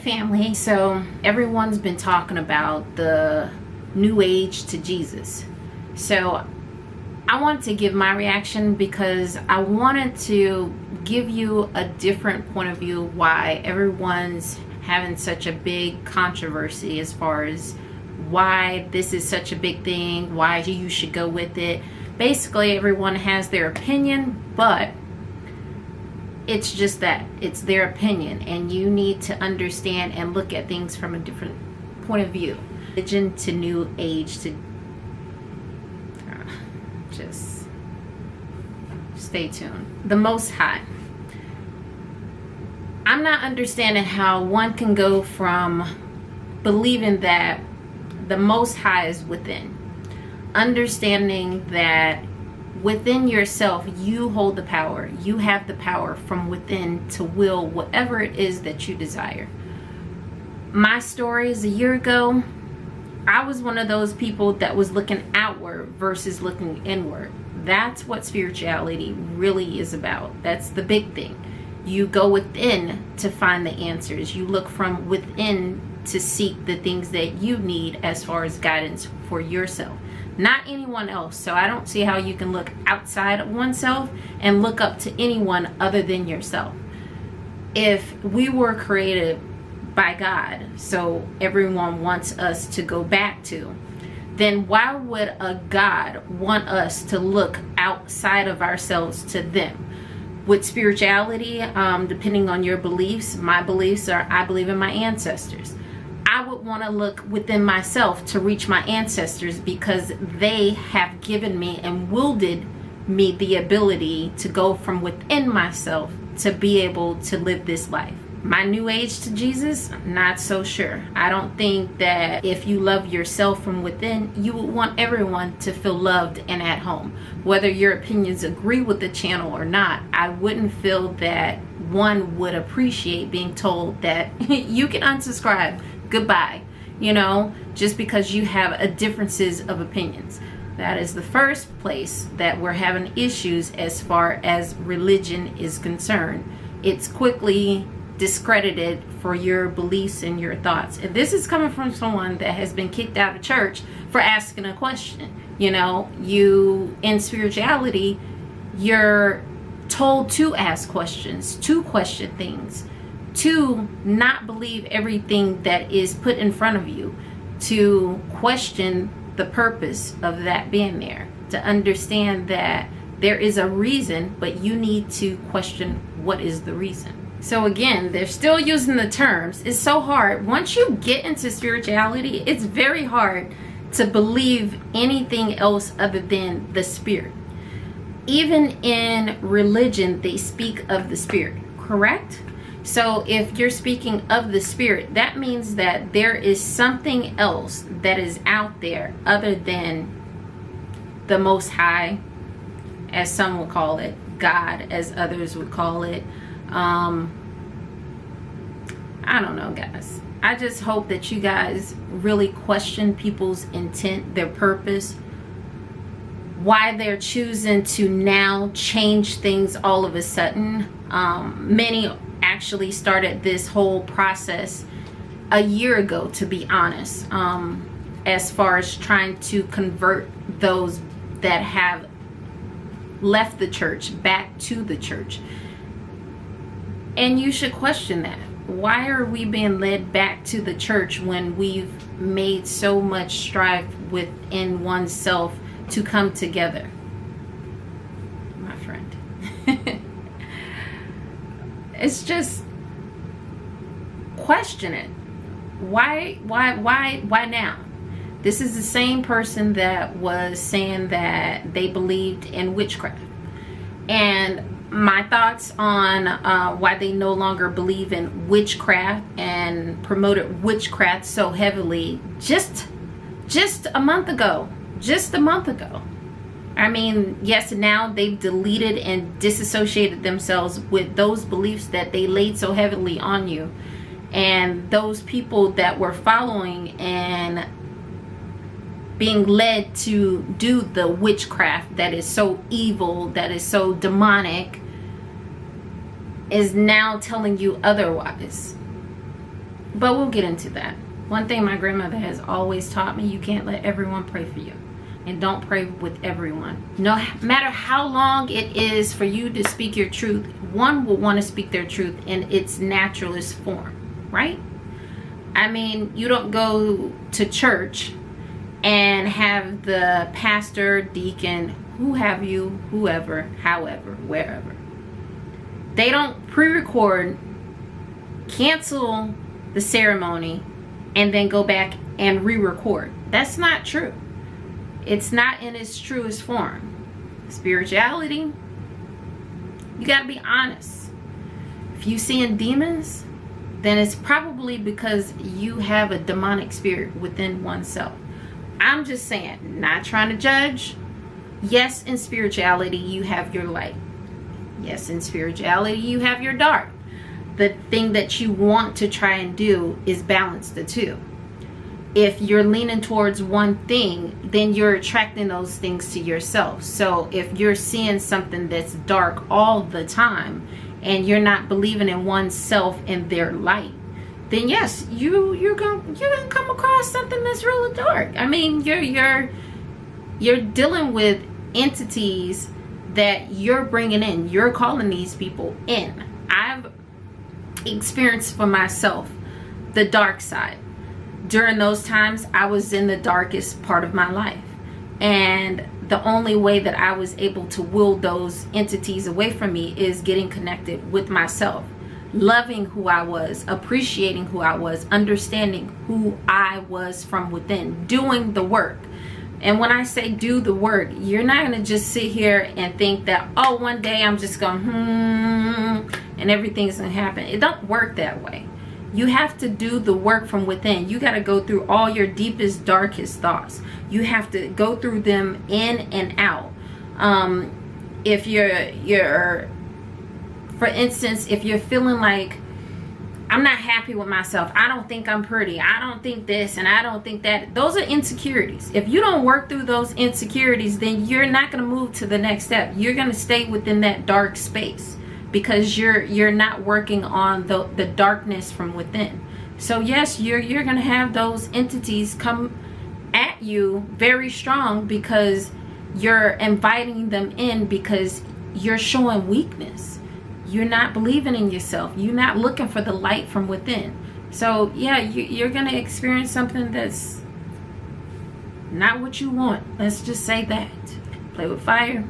family. So everyone's been talking about the new age to Jesus. So I want to give my reaction because I wanted to give you a different point of view why everyone's having such a big controversy as far as why this is such a big thing, why you should go with it. Basically, everyone has their opinion, but it's just that it's their opinion, and you need to understand and look at things from a different point of view. Religion to new age to just stay tuned. The Most High. I'm not understanding how one can go from believing that the Most High is within, understanding that within yourself you hold the power. You have the power from within to will whatever it is that you desire. My story is a year ago. I was one of those people that was looking outward versus looking inward. That's what spirituality really is about. That's the big thing. You go within to find the answers. You look from within to seek the things that you need as far as guidance for yourself, not anyone else. So I don't see how you can look outside of oneself and look up to anyone other than yourself. If we were created by God, so everyone wants us to go back to, then why would a God want us to look outside of ourselves to them? With spirituality, depending on your beliefs, my beliefs are I believe in my ancestors. I would want to look within myself to reach my ancestors because they have given me and wielded me the ability to go from within myself to be able to live this life. My new age to Jesus, not so sure. I don't think that if you love yourself from within, you would want everyone to feel loved and at home. Whether your opinions agree with the channel or not, I wouldn't feel that one would appreciate being told that you can unsubscribe, goodbye, just because you have a differences of opinions. That is the first place that we're having issues as far as religion is concerned. It's quickly discredited for your beliefs and your thoughts. And this is coming from someone that has been kicked out of church for asking a question. You in spirituality, you're told to ask questions, to question things, to not believe everything that is put in front of you, to question the purpose of that being there, to understand that there is a reason, but you need to question what is the reason. So again, they're still using the terms. It's so hard. Once you get into spirituality, it's very hard to believe anything else other than the spirit. Even in religion, they speak of the spirit, correct? So if you're speaking of the spirit, that means that there is something else that is out there other than the Most High, as some would call it, God, as others would call it. I don't know, guys. I just hope that you guys really question people's intent, their purpose, why they're choosing to now change things all of a sudden. Many actually started this whole process a year ago, to be honest, as far as trying to convert those that have left the church back to the church. And you should question that. Why are we being led back to the church when we've made so much strife within oneself to come together? My friend. It's just question it. Why now? This is the same person that was saying that they believed in witchcraft. And my thoughts on why they no longer believe in witchcraft and promoted witchcraft so heavily just a month ago. I mean, yes, now they've deleted and disassociated themselves with those beliefs that they laid so heavily on you. And those people that were following and being led to do the witchcraft that is so evil, that is so demonic, is now telling you otherwise. But we'll get into that. One thing my grandmother has always taught me, you can't let everyone pray for you. And don't pray with everyone. No matter how long it is for you to speak your truth, one will want to speak their truth in its naturalist form, right? I mean, you don't go to church and have the pastor, deacon, who have you, whoever, however, wherever. They don't pre-record, cancel the ceremony, and then go back and re-record. That's not true. It's not in its truest form. Spirituality, you got to be honest. If you seeing demons, then it's probably because you have a demonic spirit within oneself. I'm just saying, not trying to judge. Yes, in spirituality, you have your light. Yes, in spirituality, you have your dark. The thing that you want to try and do is balance the two. If you're leaning towards one thing, then you're attracting those things to yourself. So if you're seeing something that's dark all the time and you're not believing in oneself and their light, then yes, you're gonna come across something that's really dark. I mean, you're dealing with entities that you're bringing in. You're calling these people in. I've experienced for myself the dark side. During those times, I was in the darkest part of my life. And the only way that I was able to will those entities away from me is getting connected with myself. Loving who I was, appreciating who I was, understanding who I was from within, doing the work. And when I say do the work, you're not going to just sit here and think that, oh, one day I'm just going, and everything's going to happen. It don't work that way. You have to do the work from within. You got to go through all your deepest, darkest thoughts. You have to go through them in and out. If you're, for instance, if you're feeling like, I'm not happy with myself, I don't think I'm pretty, I don't think this, and I don't think that, those are insecurities. If you don't work through those insecurities, then you're not going to move to the next step. You're going to stay within that dark space because you're not working on the darkness from within. So yes, you're going to have those entities come at you very strong because you're inviting them in, because you're showing weakness. You're not believing in yourself. You're not looking for the light from within. So yeah, you're going to experience something that's not what you want. Let's just say that. Play with fire,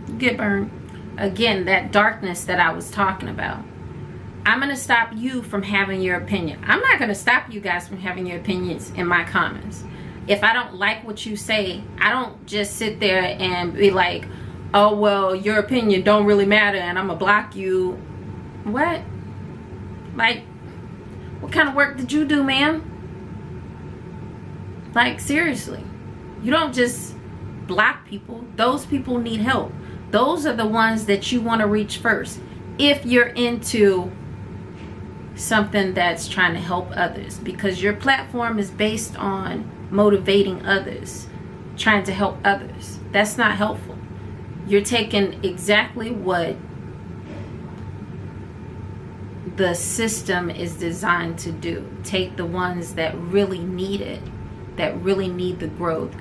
you get burned. Again, that darkness that I was talking about. I'm going to stop you from having your opinion. I'm not going to stop you guys from having your opinions in my comments. If I don't like what you say, I don't just sit there and be like, oh, well, your opinion don't really matter and I'm gonna block you. What? Like, what kind of work did you do, ma'am? Like, seriously. You don't just block people. Those people need help. Those are the ones that you want to reach first. If you're into something that's trying to help others, because your platform is based on motivating others, trying to help others. That's not helpful. You're taking exactly what the system is designed to do. Take the ones that really need it, that really need the growth,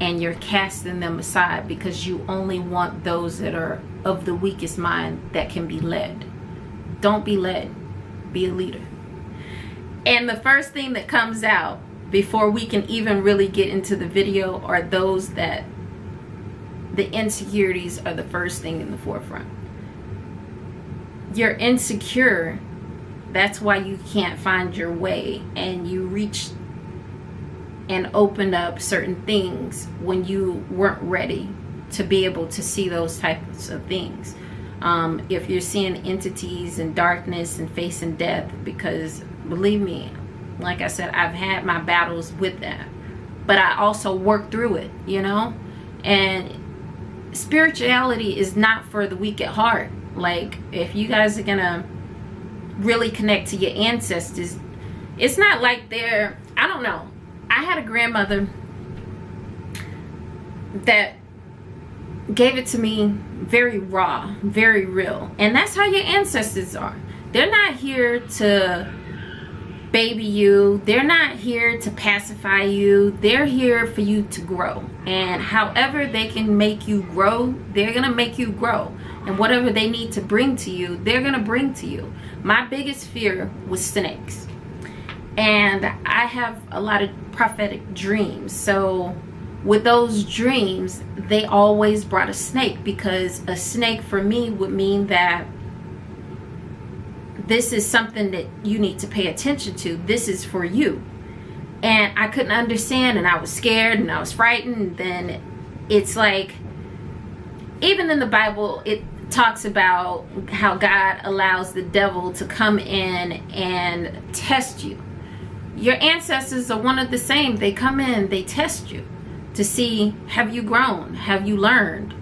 and you're casting them aside because you only want those that are of the weakest mind that can be led. Don't be led. Be a leader. And the first thing that comes out before we can even really get into the video are those that the insecurities are the first thing in the forefront. You're insecure. That's why you can't find your way, and you reach and opened up certain things when you weren't ready to be able to see those types of things. If you're seeing entities and darkness and facing death, because believe me, like I said, I've had my battles with that, but I also worked through it, you know. And spirituality is not for the weak at heart. Like, if you guys are gonna really connect to your ancestors, it's not like they're, I don't know. I had a grandmother that gave it to me very raw, very real. And that's how your ancestors are. They're not here to baby you. They're not here to pacify you. They're here for you to grow. And however they can make you grow, they're going to make you grow. And whatever they need to bring to you, they're going to bring to you. My biggest fear was snakes. And I have a lot of prophetic dreams. So with those dreams, they always brought a snake, because a snake for me would mean that this is something that you need to pay attention to. This is for you. And I couldn't understand, and I was scared and I was frightened. And then it's like, even in the Bible, it talks about how God allows the devil to come in and test you. Your ancestors are one of the same. They come in, they test you to see, have you grown? Have you learned?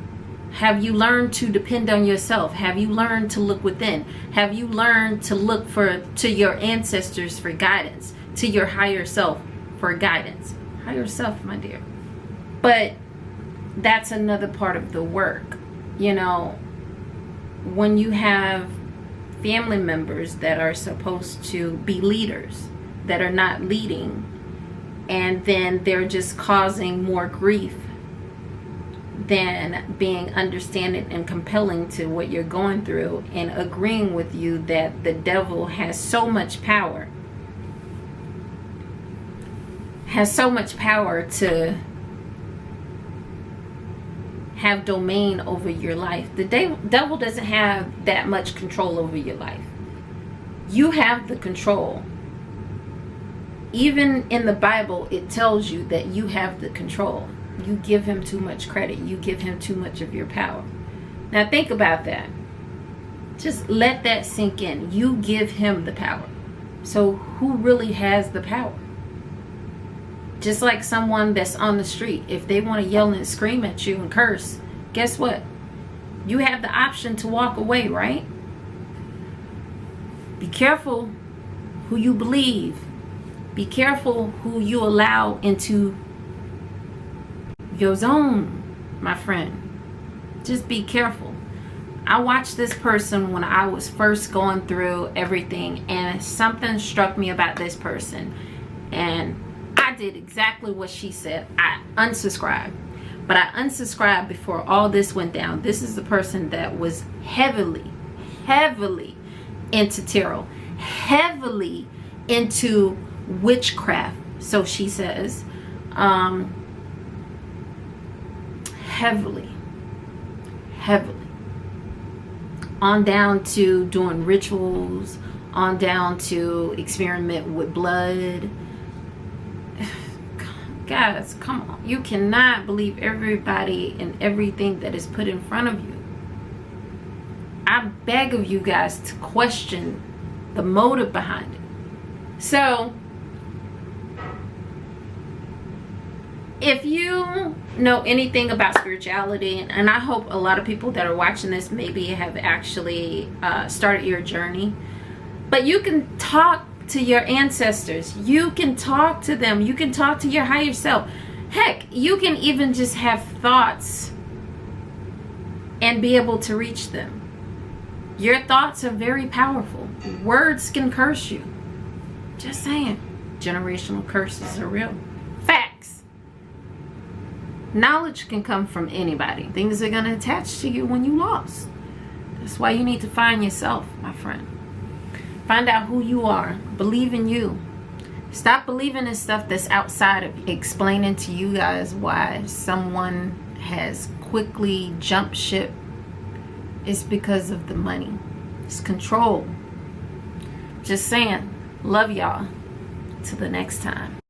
Have you learned to depend on yourself? Have you learned to look within? Have you learned to look to your ancestors for guidance, to your higher self for guidance? Higher self, my dear. But that's another part of the work. You know, when you have family members that are supposed to be leaders that are not leading, and then they're just causing more grief than being understanding and compelling to what you're going through, and agreeing with you that the devil has so much power to have domain over your life. The devil doesn't have that much control over your life. You have the control. Even in the Bible, it tells you that you have the control. You give him too much credit. You give him too much of your power. Now think about that. Just let that sink in. You give him the power. So who really has the power? Just like someone that's on the street, if they want to yell and scream at you and curse, guess what? You have the option to walk away, right? Be careful who you believe. Be careful who you allow into your zone, my friend. Just be careful. I watched this person when I was first going through everything, and something struck me about this person, and I did exactly what she said. I unsubscribed. But I unsubscribed before all this went down. This is the person that was heavily into tarot, heavily into witchcraft, so she says. Heavily on down to doing rituals, on down to experiment with blood. Guys, come on. You cannot believe everybody and everything that is put in front of you. I beg of you guys to question the motive behind it. So if you know anything about spirituality, and I hope a lot of people that are watching this maybe have actually started your journey, but you can talk to your ancestors. You can talk to them. You can talk to your higher self. Heck, you can even just have thoughts and be able to reach them. Your thoughts are very powerful. Words can curse you. Just saying. Generational curses are real. Facts. Knowledge can come from anybody. Things are going to attach to you when you lost. That's why you need to find yourself, my friend. Find out who you are. Believe in you. Stop believing in stuff that's outside of you. Explaining to you guys why someone has quickly jumped ship. It's because of the money. It's control. Just saying. Love y'all. Till the next time.